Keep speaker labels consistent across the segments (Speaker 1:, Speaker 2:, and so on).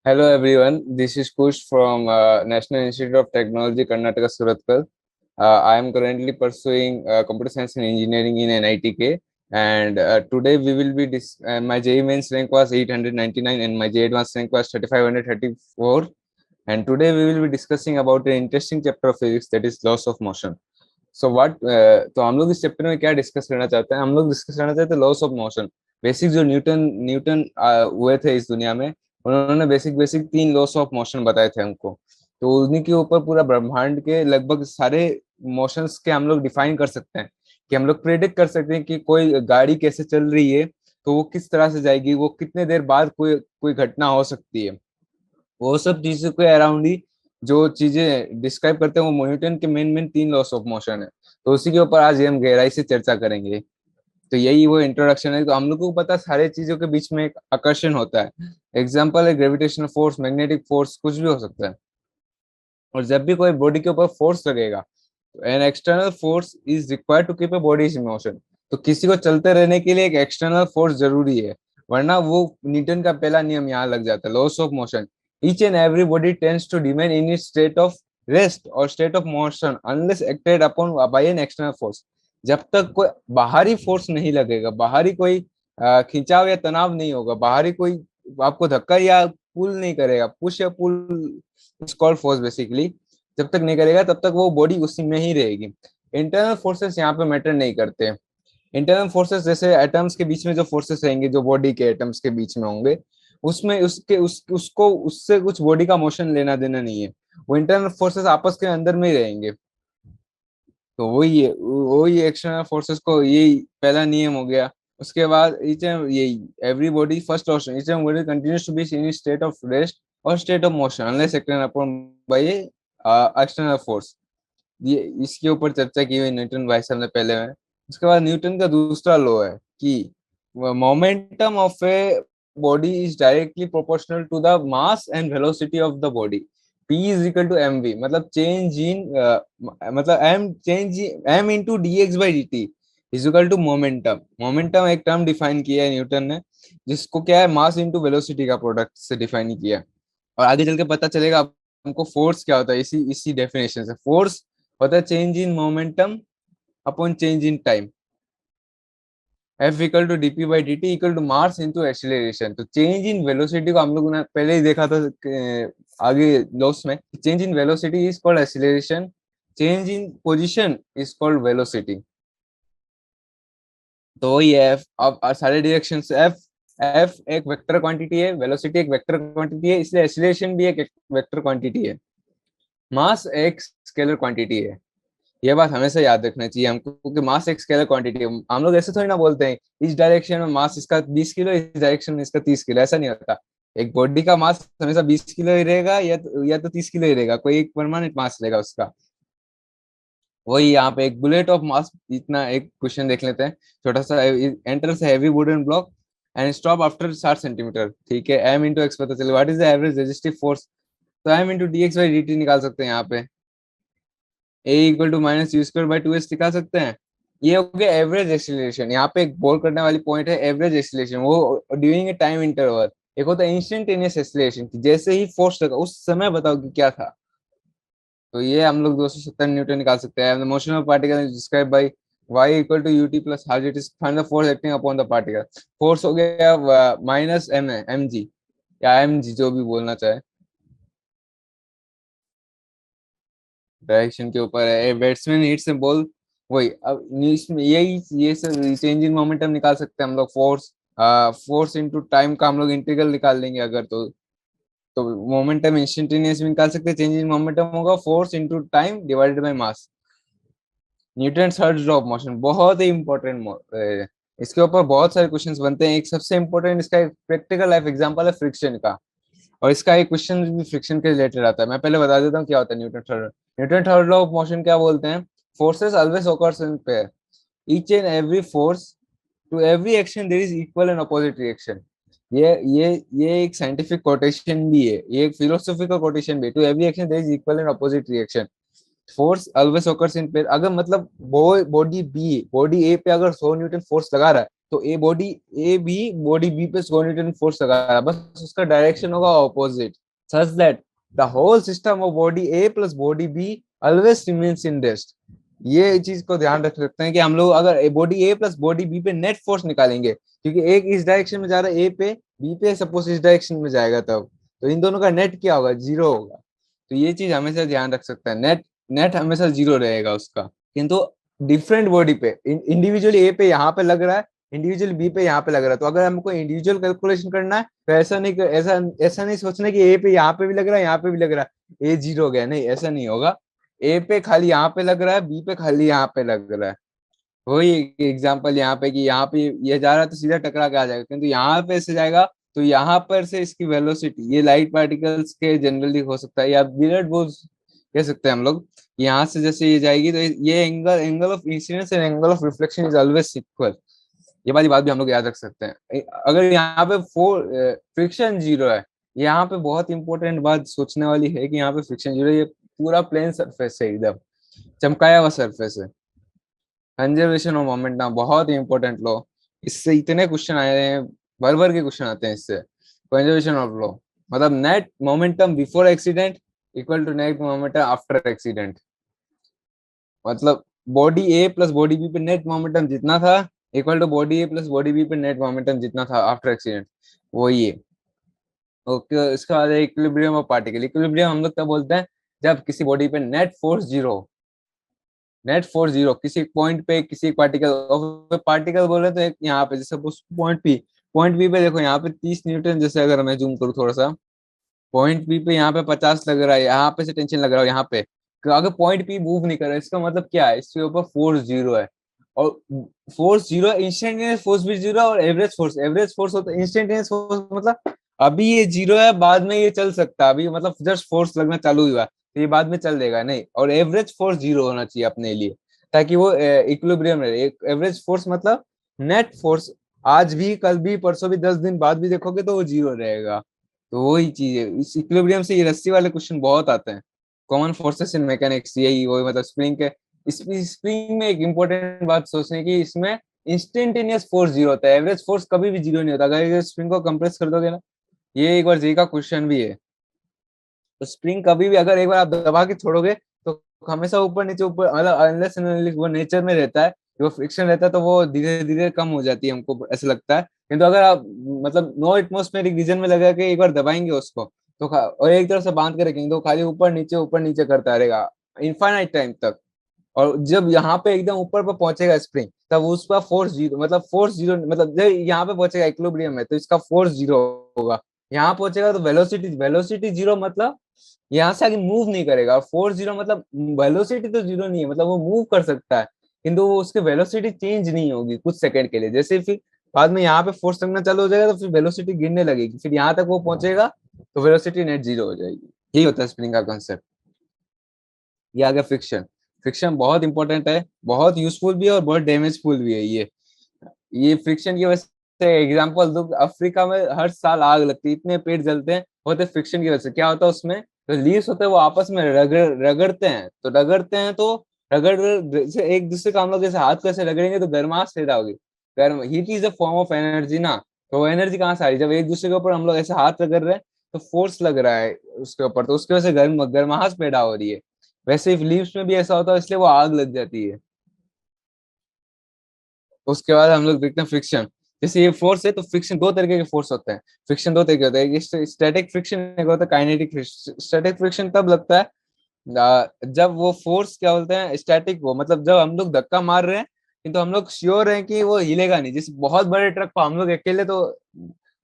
Speaker 1: Hello everyone, this is Kush from National Institute of Technology, Karnataka, Surathkal. I am currently pursuing computer science and engineering in NITK, and today we will be my JEE mains rank was 899 and my JEE advanced rank was 3534. And today we will be discussing about an interesting chapter of physics, that is laws of motion. तो हम लोग इस chapter में क्या discuss करना चाहते हैं? हम लोग डिस्कस करना चाहते हैं लॉस ऑफ मोशन। बेसिक जो न्यूटन न्यूटन हुए थे इस दुनिया में, उन्होंने basic basic 3 loss of motion बताए थे हमको। तो उन्हीं के ऊपर पूरा ब्रह्मांड के लगभग सारे मोशंस के हम लोग डिफाइन कर सकते हैं, कि हम लोग प्रेडिक्ट कर सकते हैं कि कोई गाड़ी कैसे चल रही है, तो वो किस तरह से जाएगी, वो कितने देर बाद कोई कोई घटना हो सकती है। वो सब चीजों के अराउंड ही जो चीजें डिस्क्राइब करते हैं, वो न्यूटन के main main 3 loss of motion है। तो उसी के ऊपर आज हम गहराई से चर्चा करेंगे। तो यही वो इंट्रोडक्शन है। तो हम लोग को पता है सारे चीजों के बीच में एक आकर्षण होता है। एग्जाम्पल है ग्रेविटेशनल फोर्स, मैग्नेटिक फोर्स, कुछ भी हो सकता है। और जब भी कोई बॉडी के ऊपर फोर्स लगेगा, तो an external force is required to keep a body in motion. तो किसी को चलते रहने के लिए एक एक्सटर्नल फोर्स जरूरी है, वरना वो न्यूटन का पहला नियम यहाँ लग जाता है, loss of motion. Each and every body tends to remain in its state of rest और state of motion unless acted upon by an external force. जब तक कोई बाहरी फोर्स नहीं लगेगा, बाहरी कोई खिंचाव या तनाव नहीं होगा, बाहरी कोई आपको धक्का या पुल नहीं करेगा, पुश या पुल कॉल्ड फोर्स बेसिकली, जब तक नहीं करेगा तब तक वो बॉडी उसी में ही रहेगी। इंटरनल फोर्सेस यहाँ पे मैटर नहीं करते। इंटरनल फोर्सेस जैसे एटम्स के बीच में जो फोर्सेस रहेंगे, जो बॉडी के एटम्स के बीच में होंगे, उसमें उसको उससे कुछ बॉडी का मोशन लेना देना नहीं है। वो इंटरनल फोर्सेस आपस के अंदर में ही रहेंगे। तो वही एक्सटर्नल फोर्सेस को, यही पहला नियम हो गया। उसके बाद ईच एंड यही every body first option, each and body continues to be in state of rest और state of motion unless acted upon by external force. ये इसके ऊपर चर्चा की हुई न्यूटन भाई साहब ने पहले में। उसके बाद न्यूटन का दूसरा लॉ है कि momentum of a body is directly proportional to the mass and velocity of the body. P is equal to M V, मतलब चेंज इन मतलब M change M into D X by D T is equal to momentum. Momentum एक term define किया है Newton ने, जिसको क्या है, mass into velocity का प्रोडक्ट से डिफाइन किया है। और आगे चल के पता चलेगा हमको फोर्स क्या होता है। इसी इसी डेफिनेशन से फोर्स होता है change in momentum upon change in time. F equal to DP by D T equal to mass into acceleration. तो चेंज इन वेलोसिटी को हम लोग ने पहले ही देखा था आगे लॉस में। Change in velocity is called acceleration, change in position is called velocity. तो वही है एफ। अब सारे डायरेक्शन से एफ, एफ एक वेक्टर क्वांटिटी है, वेलोसिटी एक वेक्टर क्वांटिटी है, इसलिए एक्सीलरेशन भी एक वेक्टर क्वांटिटी है। मास एक स्केलर क्वांटिटी है। ये बात हमेशा याद रखना चाहिए हमको, क्योंकि मास एक स्केलर क्वांटिटी है। हम लोग ऐसे थोड़ी ना बोलते हैं इस डायरेक्शन में मास इसका 20 किलो, इस डायरेक्शन में इसका 30 किलो, ऐसा नहीं होता। एक बॉडी का मास हमेशा 20 किलो ही रहेगा, या तो 30 किलो ही रहेगा, कोई एक परमानेंट मास रहेगा उसका। वही यहाँ पे एक बुलेट ऑफ मास, इतना एक क्वेश्चन देख लेते हैं छोटा सा। Enters heavy wooden block and stop after 60 centimetre. ठीक है, एम इंटू एक्स पता चले, what is the average resistive force. तो M into D X by D T निकाल सकते हैं यहाँ पे। A equal to minus U square by two S निकाल सकते हैं। ये हो गया एवरेज एक्सीलरेशन। यहाँ पे एक बोल करने वाली पॉइंट है एवरेज एक्सीलरेशन, वो ड्यूरिंग ए टाइम इंटरवल। एक होता है इंस्टेंटेनियस एक्सीलरेशन, जैसे ही फोर्स लगा उस समय बताओ कि क्या था। तो ये हम लोग 270 न्यूटन निकाल सकते हैं। Motion of particle describe by Y equal to U T plus half it is find the force acting upon the particle. Force हो गया माइनस एम है, एम जी या एम जी, जो भी बोलना चाहे। डायरेक्शन के ऊपर है, बैट्समैन हिट्स ए बॉल। वही अब इसमें यही ये सब चेंज इन मोमेंटम निकाल सकते हैं हम लोग। फोर्स फोर्स इनटू टाइम का हम लोग इंटीग्रल निकाल लेंगे अगर तो मोमेंटम इंस्टेंटेनियस भी निकाल सकते हैं। चेंज इन मोमेंटम होगा force into time divided by mass. Newton third law of motion बहुत ही इंपॉर्टेंट। इसके ऊपर बहुत सारे क्वेश्चंस बनते हैं। एक सबसे इंपॉर्टेंट इसका एक प्रैक्टिकल लाइफ एग्जांपल है फ्रिक्शन का। और इसका एक क्वेश्चन भी फ्रिक्शन के रिलेटेड आता है। मैं पहले बता देता हूँ क्या होता है Newton third law of motion क्या बोलते हैं। Forces always occurs in pair, each and every force to every action there is equal and opposite reaction. ये एक साइंटिफिक कोटेशन भी है, ये एक फिलोसॉफिकल कोटेशन भी है। To every action there is equal and opposite reaction, force always occurs in pair. अगर मतलब बॉडी ए पे अगर 100 न्यूटन फोर्स लगा रहा है, तो ए भी बॉडी बी पे कोऑर्डिनेटिंग फोर्स लगा रहा है, बस उसका डायरेक्शन होगा opposite, such that the whole system of body A plus body B always remains in rest. ये चीज को ध्यान रख सकते हैं कि हम लोग अगर body A plus body B पे नेट फोर्स निकालेंगे, क्योंकि एक इस डायरेक्शन में जा रहा है ए पे, बी पे सपोज इस डायरेक्शन में जाएगा, तब तो इन दोनों का नेट क्या होगा, जीरो होगा। तो ये चीज हमेशा ध्यान रख सकते हैं, नेट नेट हमेशा जीरो रहेगा उसका। किंतु डिफरेंट बॉडी पे इंडिविजुअली ए पे यहाँ पे लग रहा है, इंडिविजुअल बी पे यहाँ पे लग रहा है, तो अगर हमको इंडिविजुअल कैलकुलेशन करना है तो ऐसा नहीं सोचना कि ए पे यहाँ पे भी लग रहा है, यहाँ पे भी लग रहा है, ए जीरो हो गया, नहीं ऐसा नहीं होगा। ए पे खाली यहाँ पे लग रहा है, बी पे खाली यहाँ पे लग रहा है। वही एग्जांपल यहाँ पे कि यहाँ पे ये जा रहा है तो सीधा टकरा के आ जाएगा, किंतु यहाँ पे से जाएगा तो यहाँ पर से इसकी वेलोसिटी, ये लाइट पार्टिकल्स के जनरली हो सकता है, या बिलर्ड बोल्स कह सकते हैं हम लोग, यहाँ से जैसे ये जाएगी तो ये angle of incidence and angle of reflection is always equal. ये वाली बात भी हम लोग याद रख सकते हैं। अगर यहाँ पे फ्रिक्शन जीरो है, यहाँ पे बहुत इंपॉर्टेंट बात सोचने वाली है कि यहाँ पे फ्रिक्शन जीरो, ये पूरा प्लेन सरफेस है, एकदम चमकाया हुआ सरफेस है। कंजर्वेशन ऑफ मोमेंटम बहुत इंपॉर्टेंट लॉ, इससे इतने क्वेश्चन आए हैं, भर भर के क्वेश्चन आते हैं इससे। कंजर्वेशन ऑफ लॉ मतलब net momentum before accident equal to net momentum after accident, मतलब body A plus body B पे नेट मोमेंटम जितना था equal to body A plus body B पे नेट मोमेंटम जितना था आफ्टर एक्सीडेंट, वो ये। ओके, इसके बाद इक्विलिब्रियम ऑफ पार्टिकल। इक्विलिब्रियम हम लोग क्या बोलते हैं, जब किसी बॉडी पे net force zero, net force zero किसी पॉइंट पे किसी पार्टिकल, पार्टिकल बोल रहे तो एक यहाँ पे जैसे पॉइंट पी पे देखो, यहाँ पे 30 न्यूटन, जैसे अगर मैं जूम करूँ थोड़ा सा, पॉइंट पी पे यहाँ पे 50 लग रहा है, यहाँ पे से टेंशन लग रहा है यहाँ पे, तो अगर पॉइंट पी मूव नहीं कर रहा है, इसका मतलब क्या है, इसके ऊपर फोर्स जीरो है। और फोर्स जीरो, इंस्टेंटेनियस फोर्स भी जीरो, और एवरेज फोर्स होता है इंस्टेंटेनियस फोर्स, मतलब अभी ये जीरो है, बाद में ये चल सकता है, अभी मतलब जस्ट फोर्स लगना चालू हुआ तो ये बाद में चल देगा नहीं, और एवरेज फोर्स जीरो होना चाहिए अपने लिए, ताकि वो इक्विलिब्रियम रहे। एवरेज फोर्स मतलब नेट फोर्स, आज भी कल भी परसों भी 10 दिन बाद भी देखोगे तो वो जीरो रहेगा। तो वही चीज है, इस इक्विलिब्रियम से ये रस्सी वाले क्वेश्चन बहुत आते हैं। कॉमन फोर्सेस इन मैकेनिक्स, यही वही मतलब स्प्रिंग के, स्प्रिंग में एक इंपॉर्टेंट बात सोचने की, इसमें इंस्टेंटेनियस फोर्स जीरो होता है, एवरेज फोर्स कभी भी जीरो नहीं होता। अगर स्प्रिंग को कंप्रेस कर दोगे ना, ये एक बार जी का क्वेश्चन भी है, तो स्प्रिंग कभी भी अगर एक बार आप दबा के छोड़ोगे तो हमेशा ऊपर नीचे ऊपर, मतलब अनलेस वो नेचर में रहता है, वो फ्रिक्शन रहता है तो वो धीरे धीरे कम हो जाती है, हमको ऐसा लगता है। किंतु अगर आप मतलब नो एटमोस्फेरिक रीजन में लगा के एक बार दबाएंगे उसको, तो और एक तरफ से बांध के रखेंगे तो खाली ऊपर नीचे करता रहेगा इनफाइनाइट टाइम तक। और जब यहाँ पे एकदम ऊपर पर पहुंचेगा स्प्रिंग, तब उस पर फोर्स जीरो मतलब जब यहाँ पे पहुंचेगा इक्विलिब्रियम में तो इसका फोर्स जीरो होगा। यहाँ पहुंचेगा तो वेलोसिटी जीरो, मतलब यहाँ से आगे मूव नहीं करेगा। और फोर्स जीरो मतलब वेलोसिटी तो जीरो नहीं है, मतलब वो मूव कर सकता है, किंतु वो उसकी वेलोसिटी चेंज नहीं होगी कुछ सेकंड के लिए। जैसे फिर बाद में यहाँ पे फोर्स लगना चालू हो जाएगा तो फिर वेलोसिटी गिरने लगेगी, फिर यहाँ तक वो पहुंचेगा तो वेलोसिटी नेट जीरो हो जाएगी। यही होता है स्प्रिंग का कॉन्सेप्ट। ये आ गया फ्रिक्शन। फ्रिक्शन बहुत इंपॉर्टेंट है, बहुत यूजफुल भी है और बहुत डैमेजफुल भी है। ये फ्रिक्शन की वजह से एग्जांपल दो, अफ्रीका में हर साल आग लगती है, इतने पेड़ जलते हैं, होते फ्रिक्शन की वजह से। क्या होता है उसमें, तो लीव्स होते हैं वो आपस में रगड़ते हैं तो रगड़ जैसे एक दूसरे का हम लोग जैसे हाथ कैसे रगड़ेंगे तो गर्माश पैदा होगी। गर्म heat is a form of energy ना, तो वो एनर्जी कहाँ से आ रही है, जब एक दूसरे के ऊपर हम लोग ऐसे हाथ रगड़ रहे हैं तो फोर्स लग रहा है उसके ऊपर, तो उसकी वजह से गर्माहट पैदा हो रही है। वैसे ही लीव्स में भी ऐसा होता है, इसलिए वो आग लग जाती है। उसके बाद हम लोग देखते हैं फ्रिक्शन। जैसे ये फोर्स है तो फ्रिक्शन दो तरीके के फोर्स होते हैं। फ्रिक्शन दो तरीके होते हैं, एक स्टैटिक फ्रिक्शन, एक होता है काइनेटिक फ्रिक्शन। स्टैटिक फ्रिक्शन तब लगता है जब वो फोर्स क्या बोलते हैं स्टैटिक, वो मतलब जब हम लोग धक्का मार रहे हैं किंतु हम लोग श्योर हैं कि वो हिलेगा नहीं। जैसे बहुत बड़े ट्रक को हम लोग अकेले तो,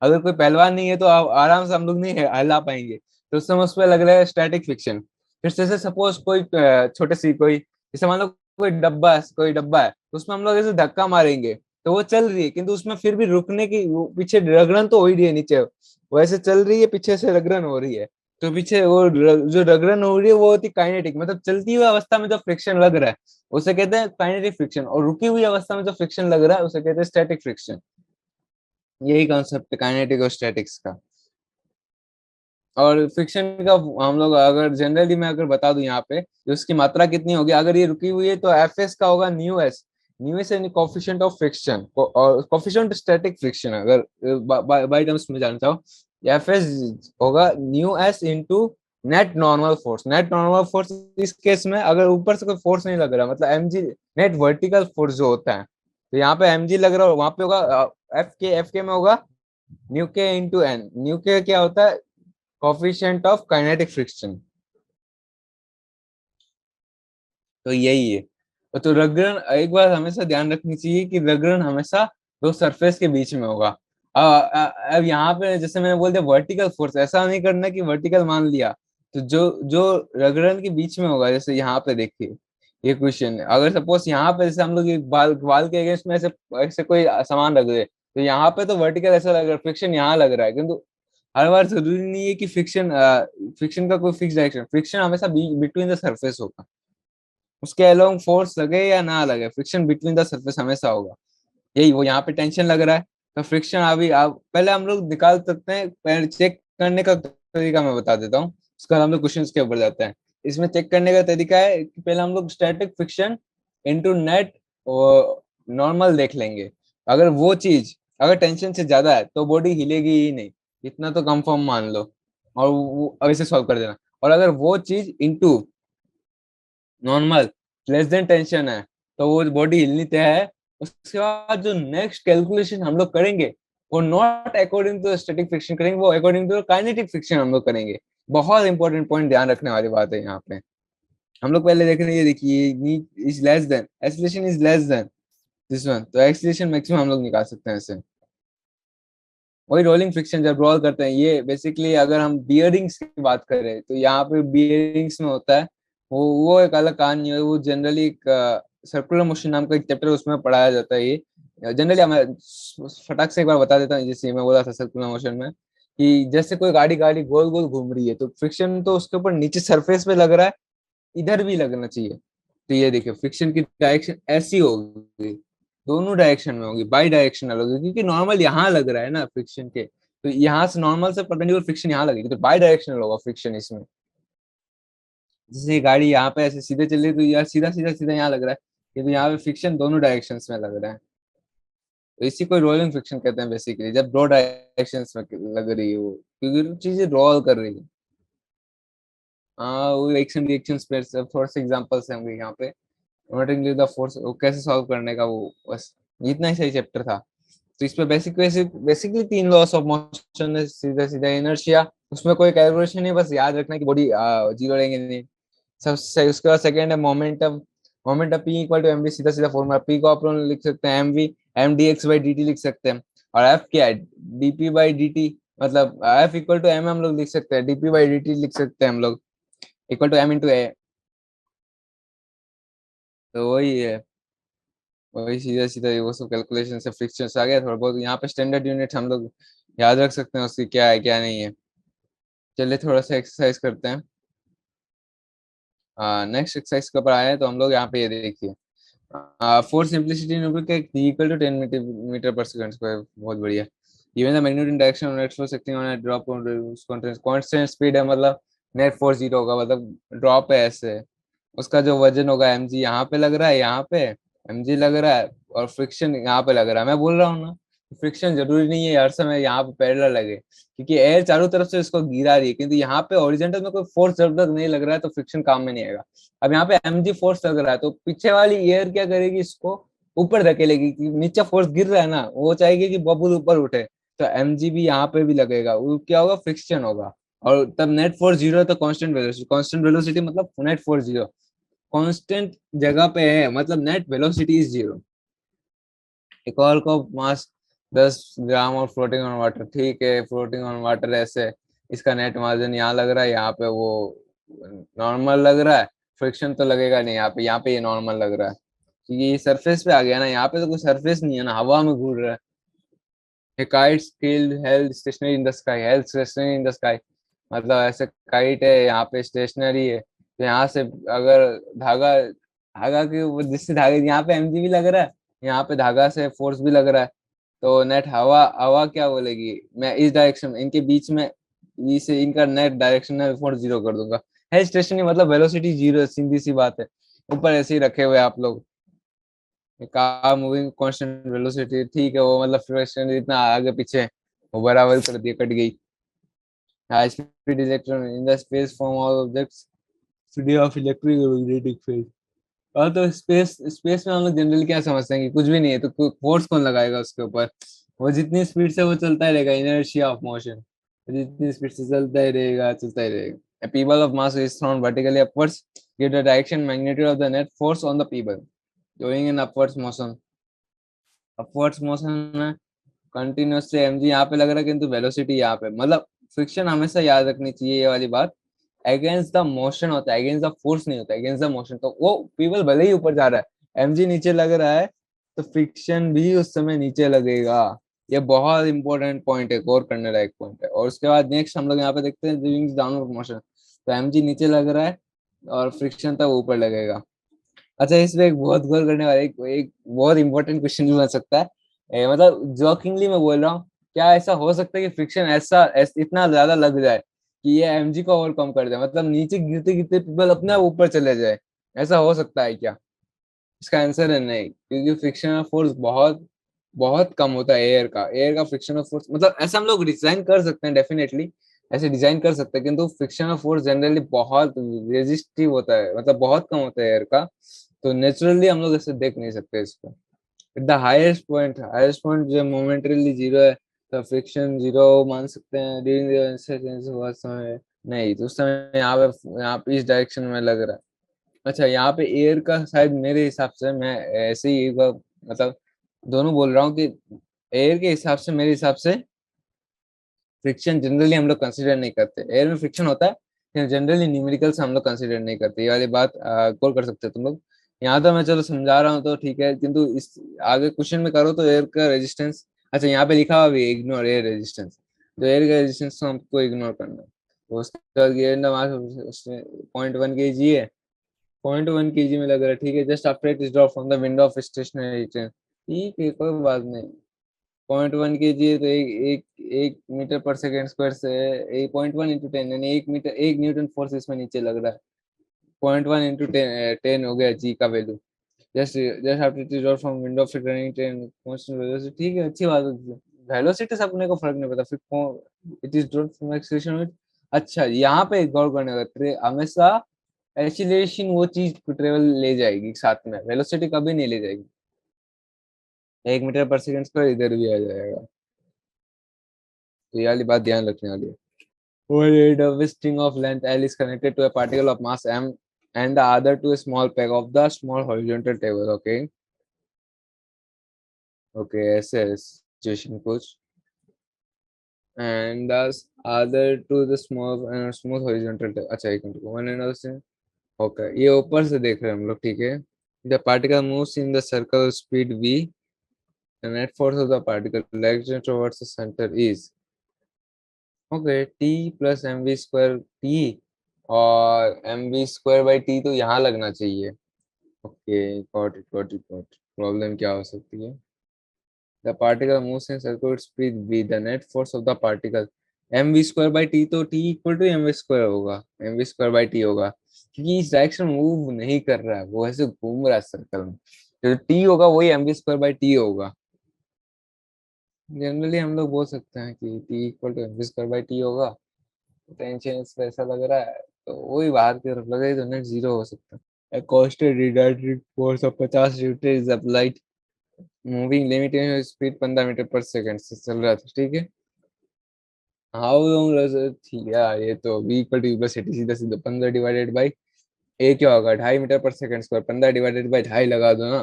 Speaker 1: अगर कोई पहलवान नहीं है तो आराम से हम लोग नहीं हिला पाएंगे, तो उस समय उस पर लग रहा है स्टैटिक फ्रिक्शन। फिर जैसे सपोज कोई छोटे सी कोई, जैसे मान लो कोई डब्बा है तो उसमें हम लोग ऐसे धक्का मारेंगे तो वो चल रही है, किंतु उसमें फिर भी रुकने की वो पीछे रगड़न तो हो ही रही है नीचे, वो ऐसे चल रही है, पीछे से रगड़न हो रही है। तो पीछे वो जो रगड़न हो रही है वो होती काइनेटिक, मतलब चलती हुई अवस्था में जो फ्रिक्शन लग रहा है उसे कहते हैं काइनेटिक फ्रिक्शन, और रुकी हुई अवस्था में जो फ्रिक्शन लग रहा है उसे कहते हैं स्टैटिक फ्रिक्शन। यही कॉन्सेप्ट है काइनेटिक और स्टैटिक्स का। और फ्रिक्शन का हम लोग अगर जनरली मैं अगर बता दूं यहाँ पे, तो उसकी मात्रा कितनी होगी, अगर ये रुकी हुई है तो एफ एस का होगा new S. New is any coefficient of friction और कोफिशिएंट स्टैटिक फ्रिक्शन, अगर बाय टर्म्स में जानना चाहो, एफ एस होगा new S into net normal force. Net normal force इस केस में अगर ऊपर से कोई फोर्स नहीं लग रहा, मतलब M G net vertical force जो होता है, तो यहाँ पे एम जी लग रहा है, वहां पे होगा एफ के में होगा न्यू के इंटू एन। न्यू के क्या होता है? Coefficient of kinetic friction. तो यही है। तो रगड़न एक बार हमेशा ध्यान रखनी चाहिए कि रगड़न हमेशा दो सरफेस के बीच में होगा। अब यहाँ पे जैसे मैंने बोल दिया वर्टिकल फोर्स, ऐसा नहीं करना कि वर्टिकल मान लिया। तो जो जो रगड़न के बीच में होगा, जैसे यहाँ पे देखिए ये क्वेश्चन है, अगर सपोज यहाँ पे जैसे हम लोग एक बाल बाल के अगेंस्ट में ऐसे ऐसे कोई सामान रख दे, तो यहाँ पे तो वर्टिकल ऐसा लग रहा है, फ्रिक्शन यहाँ लग रहा है, किंतु हर बार जरूरी नहीं है कि फ्रिक्शन फ्रिक्शन का कोई फिक्स डायरेक्शन, फ्रिक्शन हमेशा बिटवीन द सरफेस होगा। उसके अलोंग फोर्स लगे या ना लगे, फ्रिक्शन बिटवीन द सरफेस हमेशा होगा। यही वो यहाँ पे टेंशन लग रहा है, तो फ्रिक्शन अभी आप पहले हम लोग निकाल सकते हैं, पहले चेक करने का तरीका मैं बता देता हूँ, उसके बाद हम लोग क्वेश्चन के ऊपर जाते हैं। इसमें चेक करने का तरीका है कि पहले हम लोग static friction into net normal देख लेंगे। अगर वो चीज अगर टेंशन से ज्यादा है तो बॉडी हिलेगी ही नहीं, इतना तो कंफर्म मान लो, और वो अब इसे सॉल्व कर देना। और अगर वो चीज into normal less than tension है, तो वो बॉडी हिलनी तय है। उसके बाद जो नेक्स्ट कैलकुलेशन हम लोग करेंगे, वो not according to static friction करेंगे, वो अकॉर्डिंग टू काइनेटिक फ्रिक्शन हम लोग करेंगे। बहुत इंपॉर्टेंट पॉइंट ध्यान रखने वाली बात है यहाँ पे। हम लोग पहले देख रहे हैं, ये देखिए is less than acceleration is less than this one, तो एक्सीलरेशन मैक्सिमम हम लोग निकाल सकते हैं ऐसे। वही रोलिंग फ्रिक्शन जब रोल करते हैं, ये बेसिकली अगर हम बियरिंग्स की बात करें तो यहाँ पे बियरिंग्स में होता है, वो एक अलग कहानी है। वो जनरली एक सर्कुलर मोशन नाम का एक चैप्टर उसमें पढ़ाया जाता है। ये जनरली मैं फटाक से एक बार बता देता हूँ, जैसे मैं बोला था सर्कुलर मोशन में, कि जैसे कोई गाड़ी गाड़ी गोल गोल घूम रही है, तो फ्रिक्शन तो उसके ऊपर नीचे सरफेस पे लग रहा है, इधर भी लगना चाहिए। तो ये देखिए फ्रिक्शन की डायरेक्शन ऐसी होगी, दोनों डायरेक्शन में होगी, बाई डायरेक्शनल होगी, क्योंकि नॉर्मल यहाँ लग रहा है ना फ्रिक्शन के, तो यहाँ से नॉर्मल से परपेंडिकुलर फ्रिक्शन यहाँ लगेगी, तो बाई डायरेक्शनल होगा फ्रिक्शन इसमें। जैसे गाड़ी यहाँ पे ऐसे सीधे चल रही है, तो यार सीधा सीधा सीधा यहाँ लग रहा है, ये तो यहाँ पे फ्रिक्शन दोनों डायरेक्शन में लग रहा है। तो इसी को रोलिंग फ्रिक्शन कहते हैं बेसिकली, जब दो डायरेक्शन में लग रही है वो, क्योंकि चीजें रोल कर रही है। हाँ, वो एक्शन रिएक्शन पे थोड़े से एग्जांपल्स होंगे यहाँ पे। नोटिंग द फोर्स वो कैसे सॉल्व करने का, वो बस इतना ही सही चैप्टर था। तो इस पे बेसिकली तीन लॉस ऑफ मोशन है, सीधा सीधा इनर्शिया, उसमें कोई कैलकुलेशन नहीं, बस याद रखना कि बॉडी जीरो रहेंगे नहीं। सबसे सही। उसके बाद सेकंड है momentum. Momentum P equal to MV, सीधा सीधा फॉर्मूला, पी को अपन लिख सकते हैं MV M D X by D T लिख सकते हैं। और एफ क्या है? डीपी बाई डी टी, मतलब एफ इक्वल टू एम हम लोग लिख सकते हैं, डीपी बाई डी टी लिख सकते हैं हम लोग, इक्वल टू एम इंटू ए। तो वही है, वही सीधा सीधा वो सब कैलकुलेशन से फ्रिक्शन आ गया थोड़ा बहुत। यहाँ पे स्टैंडर्ड यूनिट हम लोग याद रख सकते हैं उसकी क्या है क्या नहीं है। चलिए थोड़ा सा एक्सरसाइज करते हैं। नेक्स्ट एक्सरसाइज के ऊपर आए हैं, तो हम लोग यहाँ पे ये देखिए, for simplicity equal to 10 metre per second square, बहुत बढ़िया। Even the magnitude in direction net force acting on a drop on constant speed है, मतलब नेट फोर्स जीरो होगा, मतलब ड्रॉप है ऐसे। उसका जो वजन होगा एम जी, यहाँ पे लग रहा है, यहाँ पे एम जी लग रहा है, और फ्रिक्शन यहाँ पे लग रहा है। मैं बोल रहा हूँ ना, फ्रिक्शन जरूरी नहीं है हर समय यहाँ पे पैरेलल लगे, क्योंकि एयर चारों तरफ से इसको गिरा रही है, किंतु यहाँ पे ओरिजेंटल में कोई फोर्स जब तक नहीं लग रहा है तो फ्रिक्शन काम में नहीं आएगा। अब यहाँ पे एमजी फोर्स लग रहा है, तो पीछे वाली एयर क्या करेगी, इसको ऊपर धकेलेगी, कि नीचे फोर्स गिर रहा है ना, वो चाहेगी कि बबुल ऊपर उठे, तो एमजी भी यहाँ पे भी लगेगा, वो क्या होगा, फ्रिक्शन होगा। और तब नेट फोर्स जीरो है, तो कांस्टेंट वेलोसिटी मतलब नेट फोर्स जीरो, कांस्टेंट जगह पे है, मतलब नेट वेलोसिटी इज जीरो। एक और को मास 10 ग्राम और फ्लोटिंग ऑन वाटर, ठीक है, फ्लोटिंग ऑन वाटर ऐसे, इसका नेट मार्जिन यहाँ लग रहा है, यहाँ पे वो नॉर्मल लग रहा है, फ्रिक्शन तो लगेगा नहीं यहाँ पे ये नॉर्मल लग रहा है, क्योंकि ये सरफेस पे आ गया ना, यहाँ पे तो कोई सरफेस नहीं है ना, हवा में घूर रहा है। A kite still held stationary in the sky, held stationary in the sky, मतलब ऐसे काइट है यहाँ पे स्टेशनरी है, तो यहाँ से अगर धागा धागा की जिससे धागे, यहाँ पे एमजी भी लग रहा है, यहाँ पे धागा से फोर्स भी लग रहा है, तो नेट हवा हवा क्या बोलेगी, मैं इस डायरेक्शन में इनके बीच में से इनका नेट डायरेक्शनल फोर्स जीरो कर दूंगा। है स्टेशनरी मतलब वेलोसिटी जीरो, सीधी सी बात है, ऊपर ऐसे ही रखे हुए आप लोग। कार मूविंग कांस्टेंट वेलोसिटी, ठीक है, वो मतलब फ्रिक्शन इतना आगे पीछे वो बराबर कर दिया, कट गई। High speed electron in the space from all objects study of electric magnetic field. हाँ, तो स्पेस स्पेस में हम लोग जनरली क्या समझते हैं कि कुछ भी नहीं है, तो फोर्स कौन लगाएगा उसके ऊपर? वो जितनी स्पीड से वो चलता ही रहेगा, इनर्शिया ऑफ मोशन, जितनी स्पीड से चलता ही रहेगा, चलता ही रहेगा। A people of mass is thrown vertically upwards, give the direction magnitude of the net force on the people going in upwards motion। Upwards motion में कंटिन्यूसली mg यहाँ पे लग रहा है, किंतु वेलोसिटी यहाँ पे, मतलब फ्रिक्शन हमेशा याद रखनी चाहिए ये वाली बात। अगेंस्ट द मोशन होता है, अगेंस्ट द फोर्स नहीं होता, अगेंस्ट द मोशन। तो वो पीपल भले ही ऊपर जा रहा है, mg नीचे लग रहा है, तो फ्रिक्शन भी उस समय नीचे लगेगा। ये बहुत इंपॉर्टेंट पॉइंट है, गौर करने लायक पॉइंट है। और उसके बाद नेक्स्ट हम लोग यहाँ पे देखते हैं ड्यूरिंग डाउनवर्ड मोशन, तो mg नीचे लग रहा है और फ्रिक्शन तब ऊपर लगेगा। अच्छा, इसमें एक बहुत गौर करने वाला एक बहुत इंपॉर्टेंट क्वेश्चन भी बन सकता है। मतलब जोकिंगली मैं बोल रहा हूँ, क्या ऐसा हो सकता है कि फ्रिक्शन इतना ज्यादा लग जाए कि ये mg को ओवरकम कर दे, मतलब नीचे गिरते गिरते पीपल अपने आप ऊपर चले जाए? ऐसा हो सकता है क्या? इसका आंसर है नहीं, क्योंकि फ्रिक्शनल फोर्स बहुत बहुत कम होता है एयर का फ्रिक्शनल फोर्स। मतलब ऐसा हम लोग डिजाइन कर सकते हैं, डेफिनेटली ऐसे डिजाइन कर सकते हैं, किंतु फ्रिक्शनल फोर्स जनरली बहुत रेजिस्टिव होता है, मतलब बहुत कम होता है एयर का। तो नेचुरली हम लोग ऐसे देख नहीं सकते इसको। द हाईएस्ट पॉइंट जो मोमेंटरीली जीरो है, तो फ्रिक्शन जीरो मान सकते हैं ड्यूरिंग द हुआ समय। नहीं, तो उस समय यहाँ पे इस डायरेक्शन में लग रहा है। अच्छा, यहाँ पे एयर का शायद मेरे हिसाब से, मैं ऐसे ही मतलब दोनों बोल रहा हूँ कि एयर के हिसाब से, मेरे हिसाब से फ्रिक्शन जनरली हम लोग कंसीडर नहीं करते। एयर में फ्रिक्शन होता है लेकिन जनरली न्यूमेरिकल से हम लोग कंसीडर नहीं करते। ये वाली बात गौर कर सकते हो तुम लोग। यहाँ तो मैं चलो समझा रहा हूँ तो ठीक है, किंतु इस आगे क्वेश्चन में करो तो एयर का रेजिस्टेंस, अच्छा यहाँ पे लिखा हुआ भी इग्नोर एयर रेजिस्टेंस, तो एयर का रेजिस्टेंस तो हमको इग्नोर करना है। तो उसके बाद ये 0.1 kg है, 0.1 kg में लग रहा है, ठीक है। Just after it is drop from the window of stationary train, ठीक है, कोई बात नहीं। 0.1 kg है तो एक मीटर पर सेकेंड स्क्वायर से 0.1 × 10, यानी 1 मीटर, 1 न्यूटन फोर्स इसमें नीचे लग रहा है। 0.1 × 10 हो गया जी का value. Just just after it is drop from window of running train, constant velocity, ठीक है, अच्छी बात है। वेलोसिटी से अपने को फर्क नहीं पड़ता, फिर it is drop from acceleration. अच्छा, यहाँ पे गौर करने का, हमेशा एक्सीलरेशन वो चीज ट्रेवल ले जाएगी साथ में, वेलोसिटी कभी नहीं ले जाएगी। 1 मीटर पर सेकंड स्क्वायर इधर भी आ जाएगा, तो ये वाली बात ध्यान रखने वाली है। Where a string of length L is connected to a particle of mass m and the other to a small peg of the small horizontal table, okay? Okay, ऐसे है situation कुछ, and the other to the small horizontal table। अच्छा, एक minute, one and other, okay, ये ऊपर से देख रहे हैं हम लोग, ठीक है। The particle moves in the circle speed v, the net force of the particle direction towards the center is, okay, T plus M V square T, और M V square by T तो यहाँ लगना चाहिए। Okay, got it. Problem क्या हो सकती है? The particle moves in circular speed V, the net force of the particle M V square by T, तो T equal to M V square होगा, M V square by T होगा, क्योंकि इस direction move नहीं कर रहा है, वो ऐसे घूम रहा है सर्कल में। जो टी होगा वही M V square by T होगा। जनरली हम लोग बोल सकते हैं कि T equal to M V square by T होगा। टेंशन इस पे ऐसा लग रहा है, तो वही बाहर की तरफ लग रही, तो नेट जीरो हो सकता है। Constant redirecting force of 50 newton is applied, moving limit speed 15 metre per second से चल रहा था, ठीक है। हाउ लॉन्ग, ठीक है यार, ये तो v इक्वल टू प्लस सी सीधा सीधा 15 डिवाइडेड बाई ए क्या होगा, 2.5 metre per second square, 15 divided by 2.5 लगा दो ना,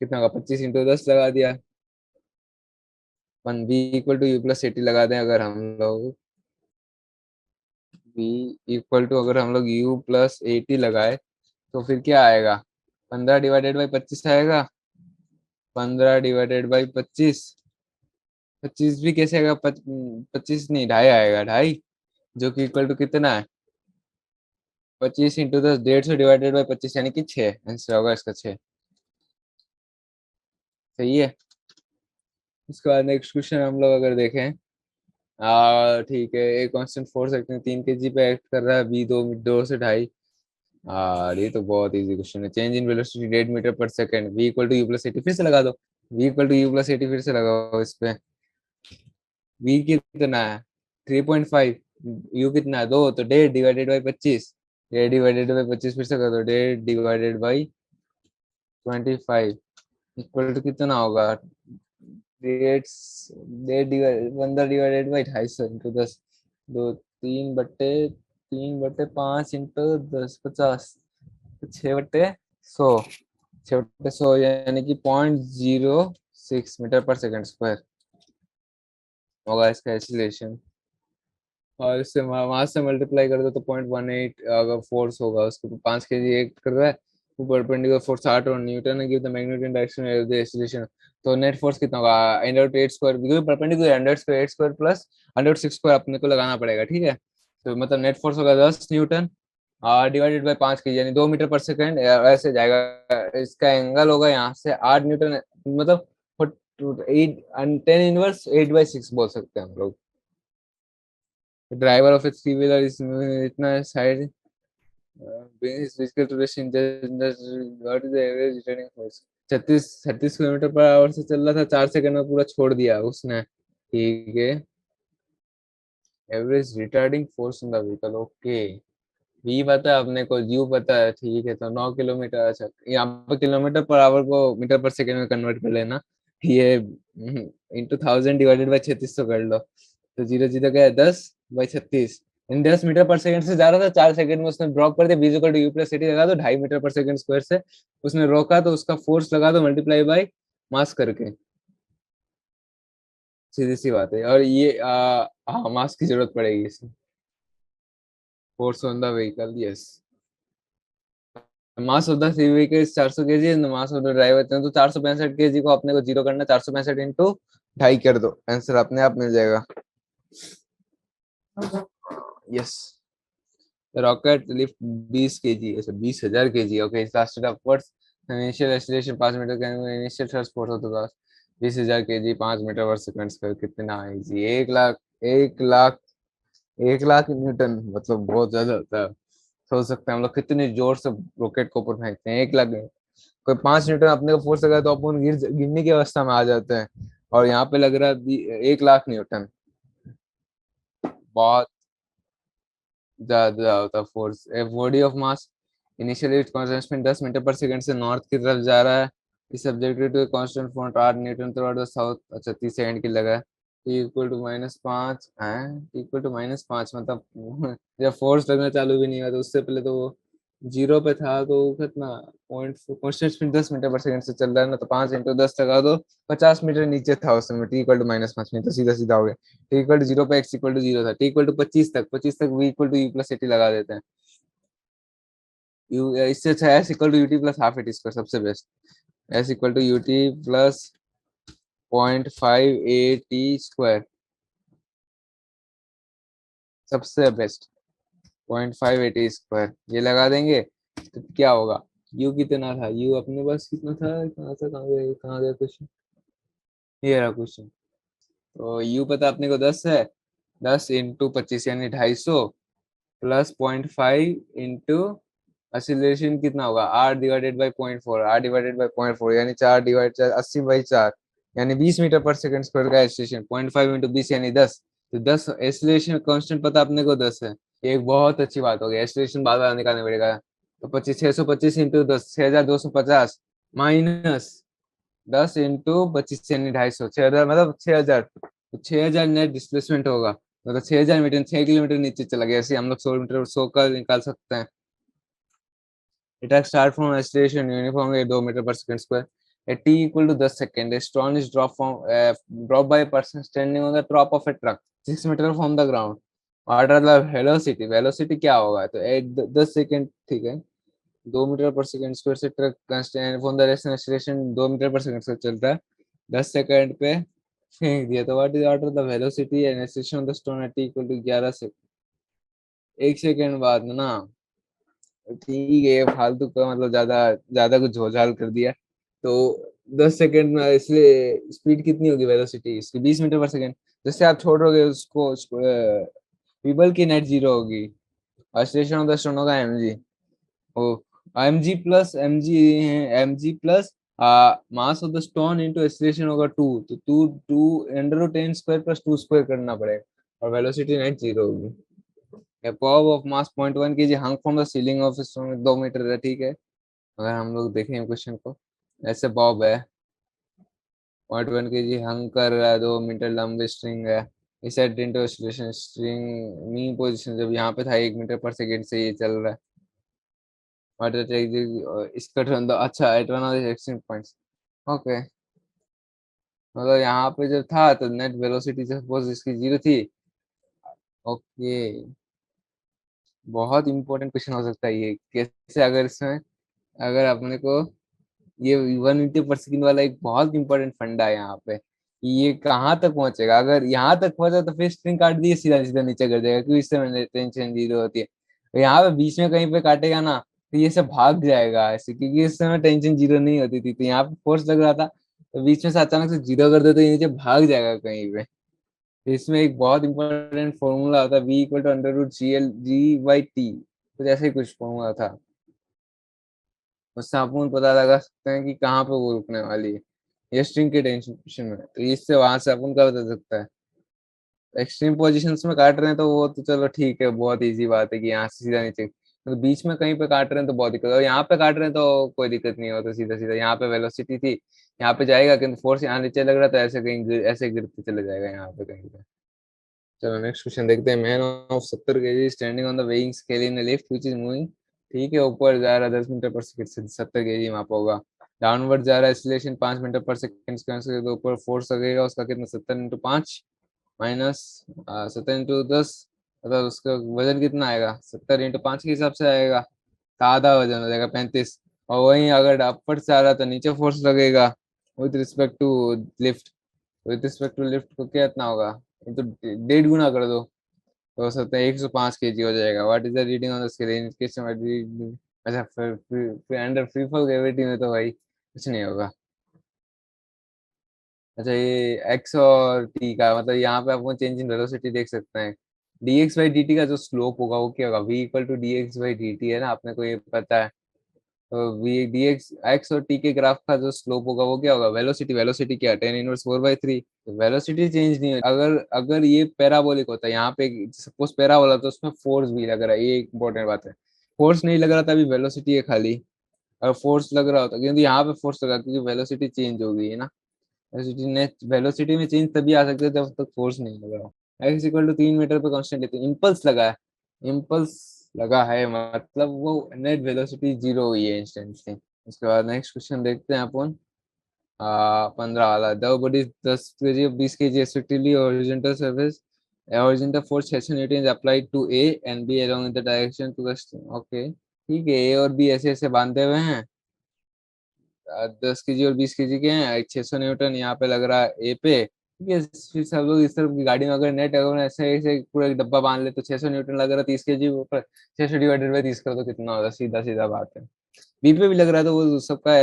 Speaker 1: कितना होगा, 25 × 10 लगा दिया। One v equal to U plus C लगा दें अगर हम लोग, v इक्वल टू अगर हम लोग u प्लस 80 लगाए, तो फिर क्या आएगा, 15 डिवाइडेड बाई 25 आएगा, 15 डिवाइडेड बाई 25, 25 भी कैसे आएगा, 25 नहीं, 2.5 आएगा, 2.5, जो कि इक्वल टू कितना है, 25 × 10, 150 डिवाइडेड बाई 25, यानी कि 6 आंसर होगा इसका, 6। सही है। उसके बाद नेक्स्ट क्वेश्चन हम लोग अगर देखें, ठीक है, एक कांस्टेंट फोर्स 3 kg पे एक्ट कर रहा है, बी 2 से 2.5, ये तो बहुत इजी क्वेश्चन है। Change in velocity rate metre per second, v equal to U plus AT, फिर से लगा दो। v equal to U plus AT, फिर से लगाओ इस पे। v कितना है 3.5, u कितना है 2, तो 1.5 डिवाइडेड बाई 25, 1.5 डिवाइडेड बाई 25 फिर से कर दो, 1.5 डिवाइडेड बाई 25 इक्वल टू कितना होगा, 15 डिवाइडेड बाई 250 इंटू 10, 3/5 इंटू 10 50, 6/100, 6/100 यानी कि 0.06 मीटर पर सेकंड स्क्वायर होगा इसका एक्सीलरेशन। और इससे मास से मल्टीप्लाई कर दो तो 0.18 अगर फोर्स होगा, उसको 5 kg एक कर रहा है, ऊपर परपेंडिकुलर फोर्स 60 और न्यूटन है, give the magnetic direction of the acceleration. तो नेट फोर्स कितना होगा, √8 स्क्वायर, क्योंकि perpendicular 100 square 8 square plus 106 square अपने को लगाना पड़ेगा, ठीक है। तो मतलब नेट फोर्स होगा 10 न्यूटन डिवाइडेड बाई 5 kg यानी 2 मीटर पर सेकंड ऐसे जाएगा। इसका एंगल होगा यहाँ से 8 न्यूटन, मतलब 10 इनवर्स 8/6 बोल सकते हैं हम लोग। Driver of A three wheeler इतना side brings physical to rest in what is the average returning force। 36 kilometre per hour से चल रहा था, 4 सेकंड में पूरा छोड़ दिया उसने, ठीक है। Average retarding force in the vehicle, okay. V पता है अपने को, यू पता है, ठीक है। तो 9 किलोमीटर, अच्छा यहाँ पे किलोमीटर पर आवर को मीटर पर सेकंड में कन्वर्ट कर लेना, ये इंटू 1000 डिवाइडेड बाई 3600 कर लो। तो 0 0 क्या है 10/36, इन 10 मीटर पर सेकंड से जा रहा था, 4 सेकंड में उसने ड्रॉप कर दिया, v equal to U plus AT लगा दो, 2.5 मीटर पर सेकंड स्क्वायर से उसने रोका, तो उसका फोर्स लगा दो मल्टीप्लाई बाई मास करके, सीधी सी बात है। और ये हाँ मास की जरूरत पड़ेगी इसमें, force on the vehicle, yes. Mass of the vehicle 400 kg and mass of the driver, तो 465 kg को अपने को जीरो करना, 465 इंटू 2.5 कर दो, आंसर अपने आप मिल जाएगा, यस। रॉकेट लिफ्ट 20 kg, अच्छा 20,000 kg, okay, lasted upwards, initial acceleration 5 metre का, इनिशियल थ्रस्ट फोर्स होता था 20,000 kg 5 metre per second square, कितना इजी, 1 लाख, 1 लाख, 1 लाख न्यूटन, मतलब बहुत ज्यादा होता है। सोच सकते हैं हम लोग कितने जोर से रॉकेट को ऊपर फेंकते हैं, 1 लाख। कोई 5 न्यूटन अपने को फोर्स लगा तो अपन गिरने की अवस्था में आ जाते हैं, और यहाँ पे लग रहा है 1 लाख न्यूटन, बहुत ज्यादा होता force. A body of mass initially constant 10 metre per second से नॉर्थ की तरफ जा रहा है, is subjected to constant for 8 newton through the south, अच्छा 30 सेकंड की लगा है। टी इक्वल टू -5 है, टी इक्वल टू -5 मतलब जब फोर्स लगना चालू भी नहीं हुआ, तो उससे पहले तो वो जीरो पे था, तो कितना point constant speed 10 metre per second से चल रहा है ना, तो 5 × 10 लगा दो, 50 मीटर नीचे था उस समय, टी इक्वल टू -5 में, तो सीधा सीधा हो गया। टी इक्वल टू 0 पे एक्स इक्वल टू 0 था, टी इक्वल टू 25 तक V equal to U plus AT लगा देते हैं। यू इससे अच्छा S equal to UT plus half AT square सबसे best, S equal to UT plus 0.5 AT square सबसे बेस्ट, 0.5 AT स्क्वायर ये लगा देंगे तो क्या होगा। यू कितना था, यू अपने पास कितना था, कहाँ गया क्वेश्चन, ये रहा क्वेश्चन। तो यू पता अपने को 10 है, 10 × 25 यानी 250 प्लस 0.5 इंटू एक्सीलरेशन कितना होगा, 8/4, 8/4 यानी 4/4, 80/4 यानी 20 मीटर पर सेकंड स्क्वायर का एक्सीलरेशन, 0.5 इंटू 20 यानी 10, तो 10 एक्सीलरेशन कांस्टेंट पता अपने को 10 है, एक बहुत अच्छी बात हो गई। एक्सीलरेशन बार बार निकालने पड़ेगा, तो 625 इंटू 10 6250 माइनस 10 × 25 यानी 250, 6,000 मतलब 6,000, तो 6,000 नेट डिस्प्लेसमेंट होगा, मतलब 6,000 मीटर, 6 किलोमीटर नीचे चला गया, ऐसे हम लोग 100 मीटर 100 का निकाल सकते हैं। It has start from acceleration uniformly at 2 meter per second square at t equal to 10 seconds. A stone is dropped by a person standing on the top of a truck 6 meter from the ground. What are the velocity? Velocity क्या होगा, तो एक 10 second, ठीक है, 2 metre per second square से truck constant from the rest acceleration 2 metre per second से चलता है, 10 सेकेंड पे फेंक दिया, तो what is order the velocity and acceleration of the stone at t equal to 11 second, 1 second बाद ना, ठीक है फालतू का मतलब ज्यादा ज्यादा कुछ झोलझाल कर दिया। तो 10 सेकेंड में इसलिए स्पीड कितनी होगी वेलोसिटी इसकी 20 मीटर पर सेकेंड, जैसे आप छोड़ोगे उसको पीबल की नेट जीरो होगी, एक्सीलरेशन ऑफ द स्टोन होगा mg, ओ mg plus mass of the stone into acceleration होगा 2, तो 2 √10² + 2 स्क्वायर करना पड़ेगा, और वेलोसिटी नेट 0 होगी। A bob of mass 0.1 kg hung from the ceiling of a stone, 2 metre है, ठीक है। अगर हम लोग देखें क्वेश्चन को, ऐसे बॉब है 0.1 kg हंग कर रहा है, 2 मीटर लंबी स्ट्रिंग है, इस set into acceleration, string mean position जब यहाँ पे था 1 मीटर पर सेकेंड से ये चल रहा है। What is इसका टर्न अच्छा at one of the extreme points. Okay, मतलब यहाँ पे जब था तो नेट वेलोसिटी सपोज इसकी 0 थी। ओके, बहुत इंपॉर्टेंट क्वेश्चन हो सकता है ये, कैसे अगर इसमें अगर अपने को ये 1 मीटर पर सेकेंड वाला एक बहुत इंपॉर्टेंट फंडा है यहाँ पे कि ये कहाँ तक पहुंचेगा। अगर यहाँ तक पहुंचा तो फिर स्ट्रिंग काट दिए, सीधा सीधा नीचे कर जाएगा, क्योंकि इससे टेंशन 0 होती है। तो यहाँ पे बीच में कहीं पे काटेगा ना तो ये सब भाग जाएगा ऐसे, क्योंकि इस समय टेंशन 0 नहीं होती थी, तो यहाँ पे फोर्स लग रहा था, तो बीच में से अचानक से 0 कर दे तो ये नीचे भाग जाएगा कहीं पे। तो इसमें एक बहुत इंपॉर्टेंट फॉर्मूला होता है, V = √GL/G/T, कुछ ऐसे ही कुछ फॉर्मूला था, उससे अपन पता लगा सकते हैं कि कहाँ पे वो रुकने वाली है ये स्ट्रिंग के टेंशन में। तो इससे वहां से अपन का बता सकता है। एक्सट्रीम पोजीशंस में काट रहे हैं तो वो तो चलो ठीक है, बहुत इजी बात है कि यहाँ से सीधा नीचे, तो बीच में कहीं पे काट रहे हैं तो बहुत दिक्कत है, और यहाँ पे काट रहे हैं तो कोई दिक्कत नहीं होता, सीधा सीधा यहाँ पे वेलोसिटी थी, यहाँ पे जाएगा, किंतु फोर्स यहाँ नीचे लग रहा था, ऐसे कहीं ऐसे गिरते चले जाएगा यहाँ पे कहीं पे। चलो नेक्स्ट क्वेश्चन देखते हैं। Man of 70 kg standing on the weighing scale in lift which is moving, ठीक है, ऊपर जा रहा है 10 मीटर पर सेकंड से, 70 kg मापा होगा। डाउनवर्ड जा रहा है एक्सीलरेशन 5 मीटर पर सेकंड के, तो ऊपर फोर्स लगेगा उसका कितना, 70 × 5 माइनस 70 × 10, मतलब उसका वजन कितना आएगा, 70 × 5 के हिसाब से आएगा, तो आधा वजन हो जाएगा 35। और वहीं अगर अपर से आ रहा तो नीचे फोर्स लगेगा विद रिस्पेक्ट टू लिफ्ट को कितना होगा, ये तो 1.5 गुना कर दो, तो हो सकता है 105 kg हो जाएगा। What is the reading on the scale in case of, अच्छा फिर अंडर फ्री फॉल ग्रेविटी में तो भाई कुछ नहीं होगा। अच्छा, ये एक्स और टी का मतलब यहाँ पे आपको चेंज इन वेलोसिटी देख सकते हैं। dx/dt का जो स्लोप होगा वो क्या होगा, v = dx/dt है ना, आपने को ये पता है। तो वी डी एक्स एक्स और टी के ग्राफ का जो स्लोप होगा वो क्या होगा, वेलोसिटी, वेलोसिटी क्या, 10⁻⁴/3। वेलोसिटी चेंज नहीं है। अगर अगर ये पैराबोलिक होता है, यहाँ पे सपोज पैराबोला, तो उसमें फोर्स भी लग रहा है, ये एक इंपॉर्टेंट बात है। फोर्स नहीं लग रहा था, अभी वेलोसिटी है खाली। अगर फोर्स लग रहा होता, क्योंकि यहाँ पे फोर्स लगा, क्योंकि वेलोसिटी चेंज हो गई है ना। वेलोसिटी में चेंज तभी आ सकते है जब तक फोर्स नहीं लग रहा। x = 3 मीटर पे कांस्टेंट लेते, इम्पल्स लगा है, इम्पल्स लगा है, मतलब वो नेट वेलोसिटी 0 हुई है इंस्टेंटली। उसके बाद नेक्स्ट क्वेश्चन देखते हैं अपन। 15 वाला, द बॉडी 10 kg और 20 kg respectively, horizontal surface, horizontal force 600 N is applied to A and B along in the direction to the okay, ठीक है, ए और बी ऐसे ऐसे बांधे हुए हैं, 10 kg और 20 kg के हैं, 600 न्यूटन यहाँ पे लग रहा है ए पे, ठीक है। फिर सब लोग इस तरफ की गाड़ी में अगर नेट अगर ऐसे ऐसे पूरा एक डब्बा बांध ले तो 600 न्यूटन लग रहा है, 30 kg ऊपर, 600 / 30 कर दो कितना होगा, सीधा सीधा बात है। बी पे भी लग रहा था, वो सबका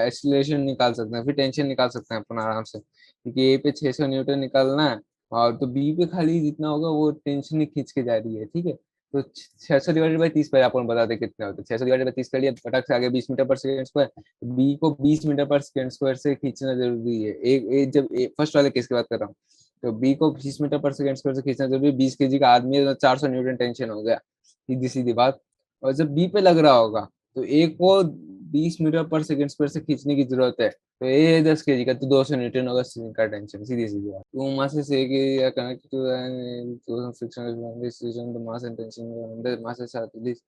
Speaker 1: एक्सीलरेशन निकाल सकते हैं, फिर टेंशन निकाल सकते हैं अपन आराम से, क्योंकि ए पे 600 न्यूटन निकालना है, और तो बी पे खाली जितना होगा वो टेंशन ही खींच के जा रही है, ठीक है। तो 600 / 30 पर अपन बताते कितने होते हैं, 600 / 30 कर लिया, फटक से आगे 20 metre per second square, B को 20 मीटर पर सेकेंड स्क्वायर से खींचना जरूरी है। एक जब फर्स्ट वाले केस की बात कर रहा हूँ, तो बी को 20 मीटर पर सेकेंड स्क्वायर से खींचना जरूरी है, 20 kg का आदमी है तो 400 न्यूटन टेंशन हो गया, सीधी सीधी बात। और जब बी पे लग रहा होगा तो ए को 20 मीटर पर सेकेंड स्क्वायर से खींचने की जरूरत है, तो ए 10 kg का, तो 200 न्यूटन होगा का टेंशन, सीधी सीधी बात। Two masses A connected to an friction the mass and tension under masses are this,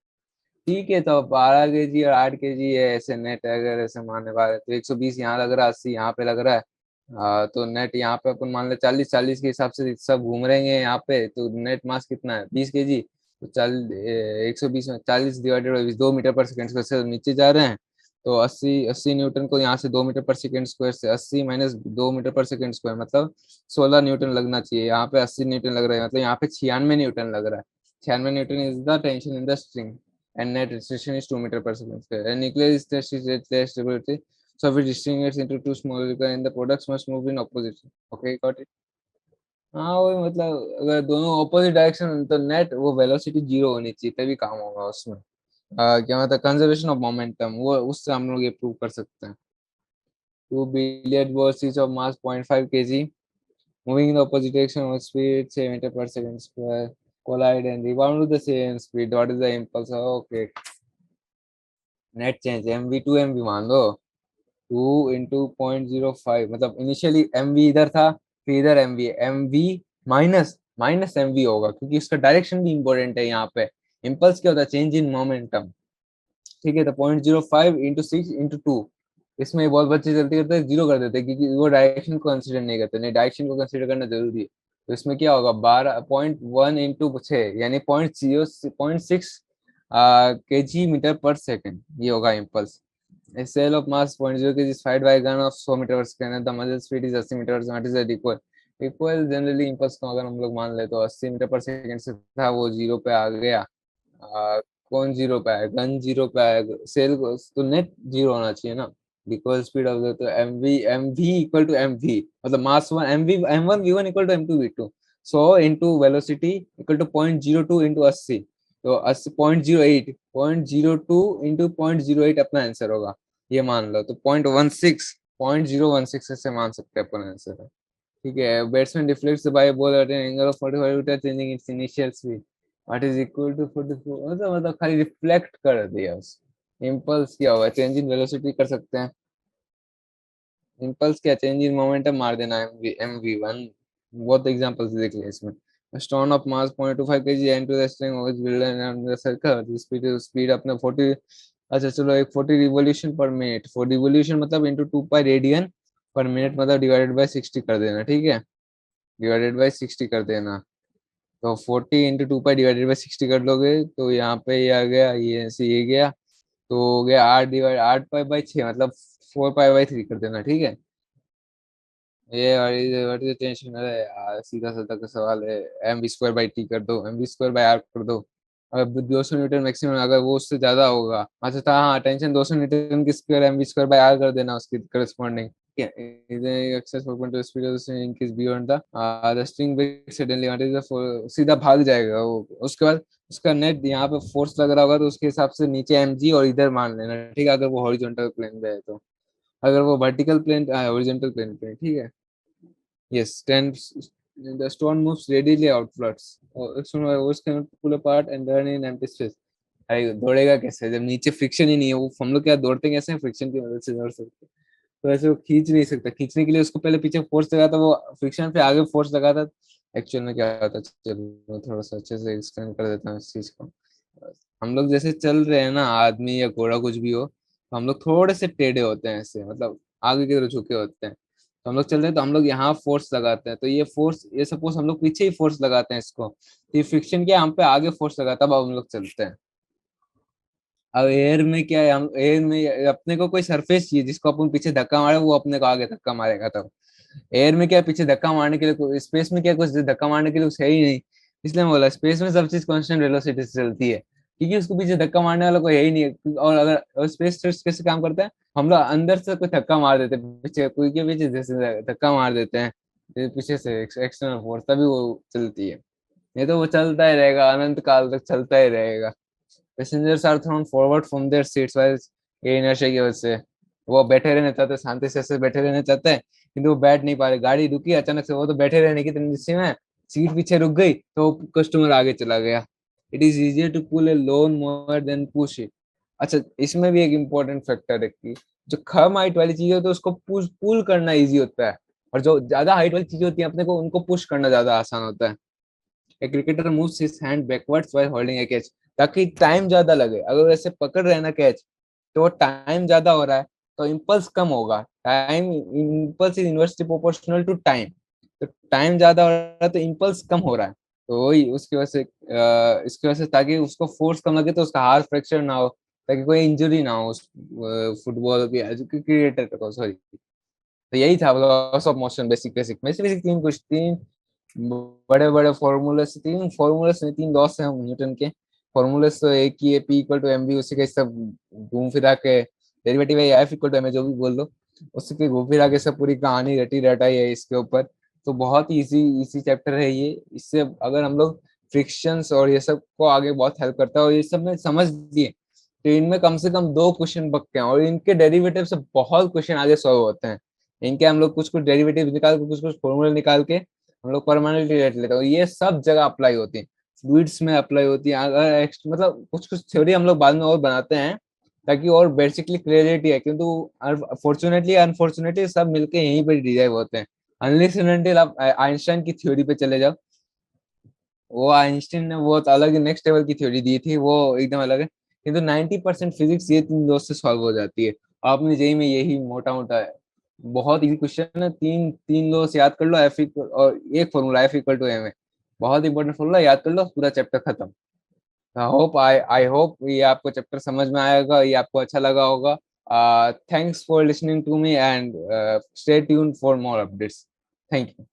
Speaker 1: ठीक है। तो 12 kg और 8 kg है, ऐसे नेट अगर ऐसे मानने वाले तो 120 यहाँ लग रहा है, 80 यहाँ पे लग रहा है। तो नेट यहाँ पे अपन मान ले 40 40 के हिसाब से सब घूम रहे हैं यहाँ पे, तो नेट मास कितना है 20 kg, तो 120 में 40 divided by 2 metre per second से नीचे जा रहे हैं, तो 80 न्यूटन को यहाँ से 2 मीटर पर सेकेंड स्क्वायर से 80 minus 2 metre per second square, मतलब 16 न्यूटन लगना चाहिए। यहाँ पे 80 न्यूटन लग रहा है, मतलब यहाँ पे 96 न्यूटन लग रहा है। 96 Newton is the tension in the string and net restriction is 2 meter per second square. And nuclear is test is less stability. So if it distinguishes into two small molecules and the products must move in opposite. Okay, got it? हाँ वही, मतलब अगर दोनों opposite direction तो net वो velocity 0 होनी चाहिए तभी काम होगा उसमें। क्या मतलब कंजर्वेशन ऑफ मोमेंटम, वो उससे हम लोग ये प्रूव कर सकते हैं। 2 billiard balls each of mass 0.5 kg moving in the opposite direction with speed 7 meter per second square collide and rebound with the same speed. What is the impulse? Okay, net change mv to mv मान लो। 2 into 0.05 मतलब initially mv इधर था, फिर इधर mv minus minus mv होगा, क्योंकि इसका direction भी इंपॉर्टेंट है यहाँ पे। इम्पल्स क्या होता है? Change in momentum. ठीक है, तो 0.05 इंटू 6 इंटू 2, इसमें बहुत बच्चे जल्दी करते हैं, 0 कर देते हैं, क्योंकि वो डायरेक्शन को कंसिडर नहीं करते। नहीं, डायरेक्शन को कंसिडर करना जरूरी है। तो इसमें क्या होगा? 12.1 इंटू 6 यानी 0.6 kg मीटर पर सेकेंड, ये होगा impulse. A cell of mass 0.0 kg is fired by a gun of 100 metre per second and the muzzle speed is 80 metre per second. What is the recoil? recoil generally impulse को अगर हम लोग मान ले तो 80 metre per second से था, वो 0 पे आ गया। कौन 0 पे आएगा? गन 0 पे आएगा, सेल को तो नेट 0 होना चाहिए ना। रिकॉइल स्पीड ऑफ द, तो एमवी इक्वल टू एमवी, मतलब mass one MV M one V one equal to M two V two. 100 into velocity equal to 0.02 into 80, तो 80 0.02 इंटू 0.08 अपना आंसर होगा। ये मान लो तो 0.16 ऐसे मान सकते हैं अपन आंसर है। ठीक है, batsman deflects by ball at an angle of 45 metre changing its initial speed. What is equal to 44, मतलब खाली रिफ्लेक्ट कर दिया उस। इम्पल्स क्या हुआ? चेंज इन वेलोसिटी कर सकते हैं। इम्पल्स क्या? चेंज इन मोमेंटम मार देना, mv1। बहुत एग्जांपल्स देख लिया इसमें। Stone of mass 0.25 kg and to the string of build and the circle speed speed अपना 40। अच्छा चलो, एक 40 रिवॉल्यूशन पर मिनट, 4 रिवॉल्यूशन मतलब into 2 pi radian per minute, मतलब डिवाइडेड बाय 60 कर देना। ठीक है, डिवाइडेड बाय 60 कर देना। तो 40 इंटू 2 पाई डिवाइडेड बाई 60 कर लोगे तो यहाँ पे ये आ गया, ये ऐसे ये गया, तो हो गया 8 पाई बाई 6, मतलब 4 पाई बाई 3 कर देना। ठीक है, ये वाली टेंशन है यार, सीधा साधा का सवाल है। mv² बाई t कर दो, mv²बाई r कर दो। अगर 200 न्यूटन मैक्सिमम, अगर वो उससे ज्यादा होगा, अच्छा था, हाँ टेंशन 200 न्यूटन की स्क्वायर mv²बाई r कर देना उसकी corresponding. Excess 4.2 speed increase beyond the string break suddenly, what is the, सीधा भाग जाएगा वो। उसके बाद उसका नेट यहाँ पे फोर्स लग रहा होगा, तो उसके हिसाब से नीचे mg और इधर मान लेना। ठीक है, अगर वो हॉरिजॉन्टल प्लेन पे है तो। अगर वो वर्टिकल प्लेन, हॉरिजॉन्टल प्लेन पे, ठीक है। Yes, stands. The stone moves readily outwards. Stone was cannot pull apart and run in empty space. अरे दौड़ेगा कैसे जब नीचे फ्रिक्शन ही नहीं है? वो हम लोग क्या दौड़ते कैसे हैं? फ्रिक्शन की मदद से दौड़ सकते हैं। तो ऐसे वो खींच नहीं सकता। खींचने के लिए उसको पहले पीछे फोर्स लगाता, वो फ्रिक्शन पे आगे फोर्स लगाता। एक्चुअल में क्या होता है, चलो मैं थोड़ा सा अच्छे से एक्सप्लेन कर देता हूँ इस चीज को। हम लोग जैसे चल रहे हैं ना, आदमी या घोड़ा कुछ भी हो, तो हम लोग थोड़े से टेढ़े होते हैं ऐसे, मतलब आगे की तरफ झुके होते हैं। तो हम लोग चल रहे हैं तो हम लोग यहाँ फोर्स लगाते हैं, तो ये फोर्स, ये सपोज हम लोग पीछे ही फोर्स लगाते हैं इसको, तो ये फ्रिक्शन क्या, हम पे आगे फोर्स लगाता है, तब हम लोग चलते हैं। अब एयर में क्या है, हम एयर में अपने को कोई सरफेस चाहिए जिसको अपन पीछे धक्का मारे, वो अपने को आगे धक्का मारेगा। तब एयर में क्या है, पीछे धक्का मारने के लिए, स्पेस में क्या कुछ धक्का मारने के लिए कुछ है ही नहीं। इसलिए मैं बोला स्पेस में सब चीज कांस्टेंट वेलोसिटी से चलती है, क्योंकि उसको पीछे धक्का मारने वाला कोई है ही नहीं। और अगर स्पेस कैसे काम करता है, हम लोग अंदर से कोई धक्का मार देते हैं पीछे, कोई के पीछे जैसे धक्का मार देते हैं, फिर पीछे से एक्सटर्नल फोर्स, तभी वो चलती है। नहीं तो वो चलता ही रहेगा, अनंत काल तक चलता ही रहेगा। Passengers are thrown forward from their seats while, ये इनर्शिया की वजह से वो बैठे रहना चाहते हैं, शांति से ऐसे बैठे रहना चाहते हैं, किंतु वो बैठ नहीं पा रहे। गाड़ी रुकी अचानक से, वो तो बैठे रहने की टेंडेंसी में, सीट पीछे रुक गई तो कस्टमर आगे चला गया। It is easier to pull a loan more than push it. अच्छा, इसमें भी एक इम्पोर्टेंट फैक्टर है कि जो कम हाइट वाली चीज होती है उसको पुश पुल करना इजी होता है, और जो ज्यादा हाइट वाली चीजें होती है अपने को उनको पुश करना ज्यादा आसान होता है। A cricketer moves his hand backwards while holding A catch, ताकि टाइम ज्यादा लगे। अगर वैसे पकड़ रहे हैं ना कैच, तो टाइम ज्यादा हो रहा है, तो इम्पल्स कम होगा। Time, impulse is inversely proportional to time. तो टाइम ज्यादा हो रहा है तो इम्पल्स कम हो रहा है। तो वही उसकी वजह से, इसकी वजह से, ताकि उसको फोर्स कम लगे तो उसका हाथ फ्रैक्चर ना हो, ताकि कोई इंजरी ना हो उस फुटबॉल क्रिकेटर को, सॉरी। तो यही था loss of motion, basic basic basic basic तीन, कुछ तीन बड़े बड़े फॉर्मूले से, तीन फॉर्मूले से तीन लॉस है न्यूटन के। फॉर्मूले तो एक ही है, P equal to M B, उसी के सब घूम फिरा के डेरिवेटिव है, एफ इक्वल टू एम, जो भी बोल दो, उसी के घूम फिरा के सब पूरी कहानी रटी रटाई है इसके ऊपर। तो बहुत इजी इजी चैप्टर है ये। इससे अगर हम लोग फ्रिक्शंस और ये सब को आगे बहुत हेल्प करता है, और ये सब में समझ लिए तो इनमें कम से कम 2 क्वेश्चन पक्के हैं, और इनके डेरिवेटिव से बहुत क्वेश्चन आगे सॉल्व होते हैं। इनके हम लोग कुछ कुछ डेरिवेटिव निकाल के, कुछ कुछ फॉर्मूले निकाल के हम लोग परमानेंटली रट लेते हैं, और ये सब जगह अप्लाई होती है। फ्लूइड्स में अप्लाई होती है, अगर मतलब कुछ कुछ थ्योरी हम लोग बाद में और बनाते हैं ताकि और बेसिकली क्लियरिटी है, क्योंकि फॉर्चुनेटली अनफॉर्चुनेटली सब मिलके यहीं पर डिराइव होते हैं। अनलेस एंड अनटिल आप आइंस्टाइन की थ्योरी पे चले जाओ, वो आइंस्टाइन ने वो तो अलग ही नेक्स्ट लेवल की थ्योरी दी थी, वो एकदम अलग है। किंतु 90% फिजिक्स ये 3 दोस्त से सॉल्व हो जाती है। आपने जेई में यही मोटा मोटा है, बहुत इजी क्वेश्चन है। तीन तीन दोस्त याद कर लो, एफ इक्वल और एक formula F equal to M है, बहुत इंपॉर्टेंट फॉर्मूला, याद कर लो, पूरा चैप्टर खत्म। आई होप ये आपको चैप्टर समझ में आएगा, ये आपको अच्छा लगा होगा। Thanks for listening to me, and stay tuned for more updates. Thank you.